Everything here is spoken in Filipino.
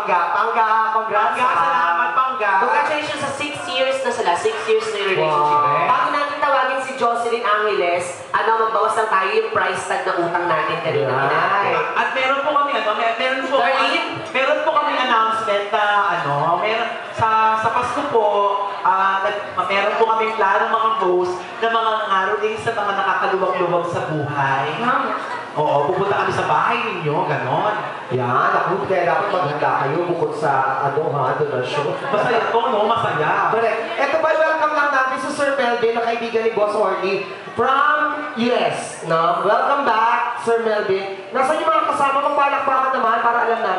Congrats. Salamat, Pangga. Congratulations sa 6 years na sila. 6 years na yung relationship. Wow. Bago natin tawagin si Jocelyn Angeles, magbawas lang tayo yung price tag na utang natin kanina. At meron po kami, meron po kami announcement na, sa Pasko po, meron po kami plano mga host na mga ngaroling sa mga nakakaluwag-luwag sa buhay. Oo, pupunta kami sa bahay ninyo, ganon. Yan, ako, kaya dapat maghanda kayo bukod sa, donasyon. Masaya po, no? Masaya. Correct. Ito ba, welcome lang natin si Sir Melvin, na kaibigan ni Boss Orly from US. No? Welcome back, Sir Melvin. Nasaan yung mga kasama mo? Palakpakan naman para alam natin.